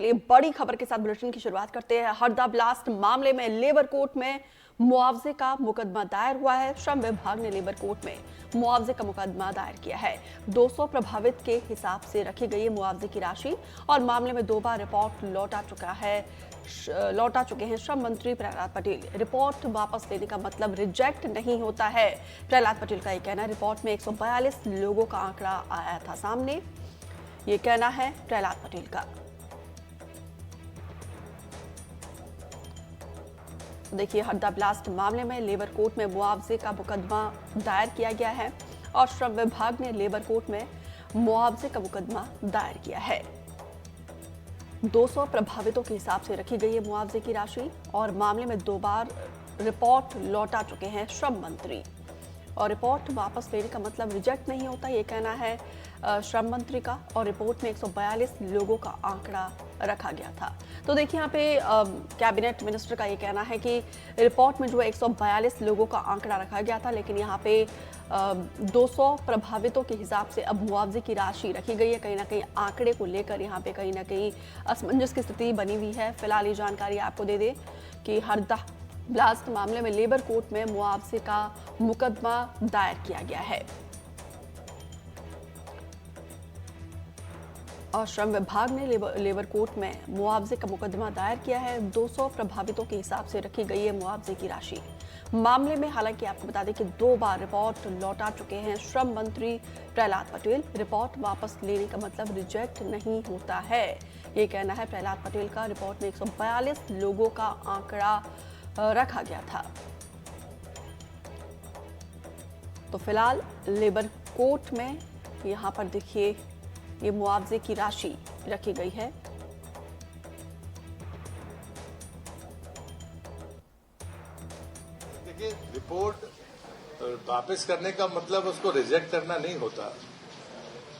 चलिए बड़ी खबर के साथ बुलेटिन की शुरुआत करते हैं। हरदा ब्लास्ट मामले में लेबर कोर्ट में मुआवजे का मुकदमा दायर हुआ है। श्रम विभाग ने लेबर कोर्ट में मुआवजे का मुकदमा दायर किया है। 200 प्रभावित के हिसाब से रखी गई है मुआवजे की राशि और मामले में 2 बार रिपोर्ट लौटा चुके हैं श्रम मंत्री प्रहलाद पटेल। रिपोर्ट वापस लेने का मतलब रिजेक्ट नहीं होता है। प्रहलाद पटेल का ये कहना है। रिपोर्ट में 142 लोगों का आंकड़ा आया था सामने, ये कहना है प्रहलाद पटेल का। देखिए, हरदा ब्लास्ट मामले में लेबर कोर्ट में मुआवजे का मुकदमा दायर किया गया है और श्रम विभाग ने लेबर कोर्ट में मुआवजे का मुकदमा दायर किया है। 200 प्रभावितों के हिसाब से रखी गई है मुआवजे की राशि और मामले में 2 बार रिपोर्ट लौटा चुके हैं श्रम मंत्री। और रिपोर्ट वापस लेने का मतलब रिजेक्ट नहीं होता, ये कहना है श्रम मंत्री का। और रिपोर्ट में 142 लोगों का आंकड़ा रखा गया था। तो देखिए, यहाँ पे कैबिनेट मिनिस्टर का ये कहना है कि रिपोर्ट में जो है 142 लोगों का आंकड़ा रखा गया था, लेकिन यहाँ पे 200 प्रभावितों के हिसाब से अब मुआवजे की राशि रखी गई है। कहीं ना कहीं आंकड़े को लेकर यहाँ पे कहीं ना कहीं असमंजस की स्थिति बनी हुई है। फिलहाल ये जानकारी आपको दे दें कि हरदा ब्लास्ट मामले में लेबर कोर्ट में मुआवजे का मुकदमा दायर किया गया है और श्रम विभाग ने लेबर कोर्ट में मुआवजे का मुकदमा दायर किया है। 200 प्रभावितों के हिसाब से रखी गई है मुआवजे की राशि। मामले में हालांकि आपको बता दें कि 2 बार रिपोर्ट लौटा चुके हैं श्रम मंत्री प्रहलाद पटेल। रिपोर्ट वापस लेने का मतलब रिजेक्ट नहीं होता है, ये कहना है प्रहलाद पटेल का। रिपोर्ट में 142 लोगों का आंकड़ा रखा गया था। तो फिलहाल लेबर कोर्ट में यहाँ पर देखिए ये मुआवजे की राशि रखी गई है। देखिए, रिपोर्ट वापस करने का मतलब उसको रिजेक्ट करना नहीं होता।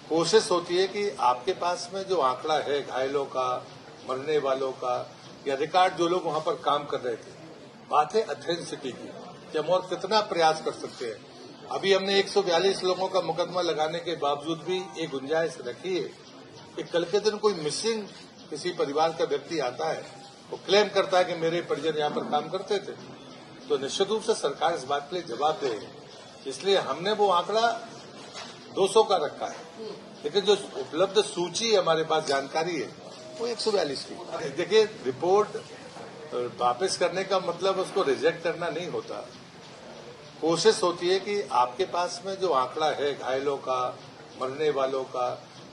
कोशिश होती है कि आपके पास में जो आंकड़ा है घायलों का, मरने वालों का या रिकॉर्ड जो लोग वहां पर काम कर रहे थे, बात है अथेंटिसिटी की कि हम और कितना प्रयास कर सकते हैं। अभी हमने 142 लोगों का मुकदमा लगाने के बावजूद भी एक गुंजाइश रखी है कि कल के दिन कोई मिसिंग किसी परिवार का व्यक्ति आता है, वो क्लेम करता है कि मेरे परिजन यहाँ पर काम करते थे, तो निश्चित रूप से सरकार इस बात के लिए जवाब देगी। इसलिए हमने वो आंकड़ा 200 का रखा है, लेकिन जो उपलब्ध सूची हमारे पास जानकारी है वो 142 की। देखिए, रिपोर्ट वापस करने का मतलब उसको रिजेक्ट करना नहीं होता। कोशिश होती है कि आपके पास में जो आंकड़ा है घायलों का, मरने वालों का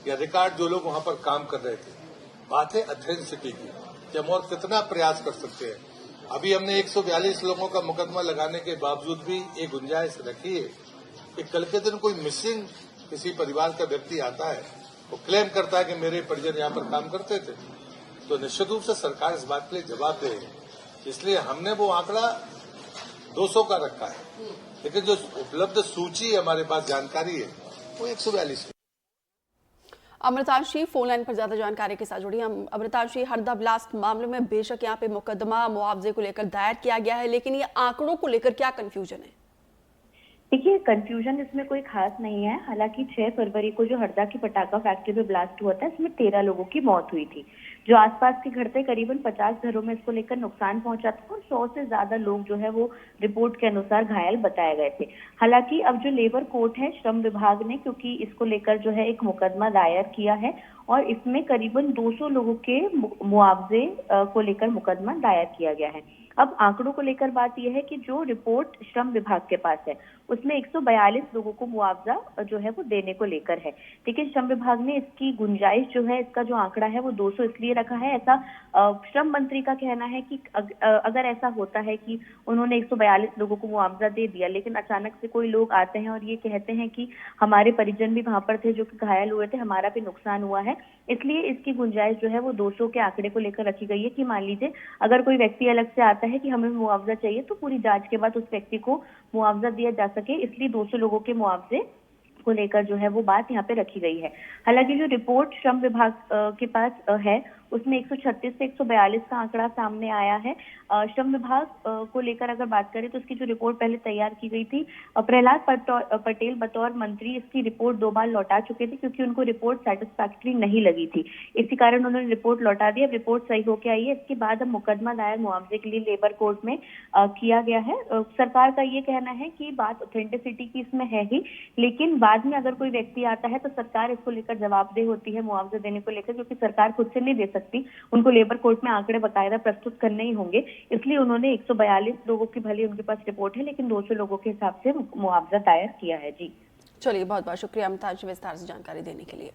या रिकॉर्ड जो लोग वहां पर काम कर रहे थे, बात है अथेंटिसिटी की कि हम और कितना प्रयास कर सकते हैं। अभी हमने 142 लोगों का मुकदमा लगाने के बावजूद भी एक गुंजाइश रखी है कि कल के दिन कोई मिसिंग किसी परिवार का व्यक्ति आता है, वो क्लेम करता है कि मेरे परिजन यहाँ पर काम करते थे, तो निश्चित रूप से सरकार इस बात के लिए जवाब देगी। इसलिए हमने वो आंकड़ा 200 का रखा है, लेकिन जो उपलब्ध सूची हमारे पास जानकारी है वो 142 की। अमृतांशी फोन लाइन पर ज्यादा जानकारी के साथ जुड़ी हम। अमृतांशी, हरदा ब्लास्ट मामले में बेशक यहाँ पे मुकदमा मुआवजे को लेकर दायर किया गया है, लेकिन ये आंकड़ों को लेकर क्या कंफ्यूजन है? देखिए, कंफ्यूजन इसमें कोई खास नहीं है। हालांकि 6 फरवरी को जो हरदा की पटाखा फैक्ट्री में ब्लास्ट हुआ था, इसमें 13 लोगों की मौत हुई थी। जो आसपास के घर थे, करीबन 50 घरों में इसको लेकर नुकसान पहुंचा था और 100 से ज्यादा लोग जो है वो रिपोर्ट के अनुसार घायल बताए गए थे। हालांकि अब जो लेबर कोर्ट है, श्रम विभाग ने क्योंकि इसको लेकर जो है एक मुकदमा दायर किया है और इसमें करीबन 200 लोगों के मुआवजे को लेकर मुकदमा दायर किया गया है। अब आंकड़ों को लेकर बात यह है कि जो रिपोर्ट श्रम विभाग के पास है उसमें 142 लोगों को मुआवजा जो है वो देने को लेकर है, लेकिन श्रम विभाग ने इसकी गुंजाइश जो है, इसका जो आंकड़ा है वो 200 इसलिए रखा है। ऐसा श्रम मंत्री का कहना है कि अगर ऐसा होता है कि उन्होंने 142 लोगों को मुआवजा दे दिया, लेकिन अचानक से कोई लोग आते हैं और ये कहते हैं कि हमारे परिजन भी वहां पर थे जो कि घायल हुए थे, हमारा भी नुकसान हुआ है, इसलिए इसकी गुंजाइश जो है वो 200 के आंकड़े को लेकर रखी गई है कि मान लीजिए अगर कोई व्यक्ति अलग से आता है कि हमें मुआवजा चाहिए, तो पूरी जांच के बाद उस व्यक्ति को मुआवजा दिया जा सके, इसलिए 200 लोगों के मुआवजे को लेकर जो है वो बात यहाँ पे रखी गई है। हालांकि जो रिपोर्ट श्रम विभाग के पास है उसमें 136 से 142 का आंकड़ा सामने आया है। श्रम विभाग को लेकर अगर बात करें तो इसकी जो रिपोर्ट पहले तैयार की गई थी, प्रहलाद पटेल बतौर मंत्री इसकी रिपोर्ट 2 बार लौटा चुके थे क्योंकि उनको रिपोर्ट सेटिस्फैक्टरी नहीं लगी थी। इसी कारण उन्होंने रिपोर्ट लौटा दी। अब रिपोर्ट सही होकर आई है। इसके बाद अब मुकदमा दायर मुआवजे के लिए लेबर कोर्ट में किया गया है। सरकार का ये कहना है कि बात ऑथेंटिसिटी की इसमें है ही, लेकिन बाद में अगर कोई व्यक्ति आता है तो सरकार इसको लेकर जवाबदेह होती है मुआवजा देने को लेकर, क्योंकि सरकार खुद से नहीं दे सकती, उनको लेबर कोर्ट में आंकड़े बकायदा प्रस्तुत करने ही होंगे। इसलिए उन्होंने 142 लोगों की भले उनके पास रिपोर्ट है, लेकिन 200 लोगों के हिसाब से मुआवजा दायर किया है। जी चलिए, बहुत बहुत शुक्रिया मुमताज विस्तार से जानकारी देने के लिए।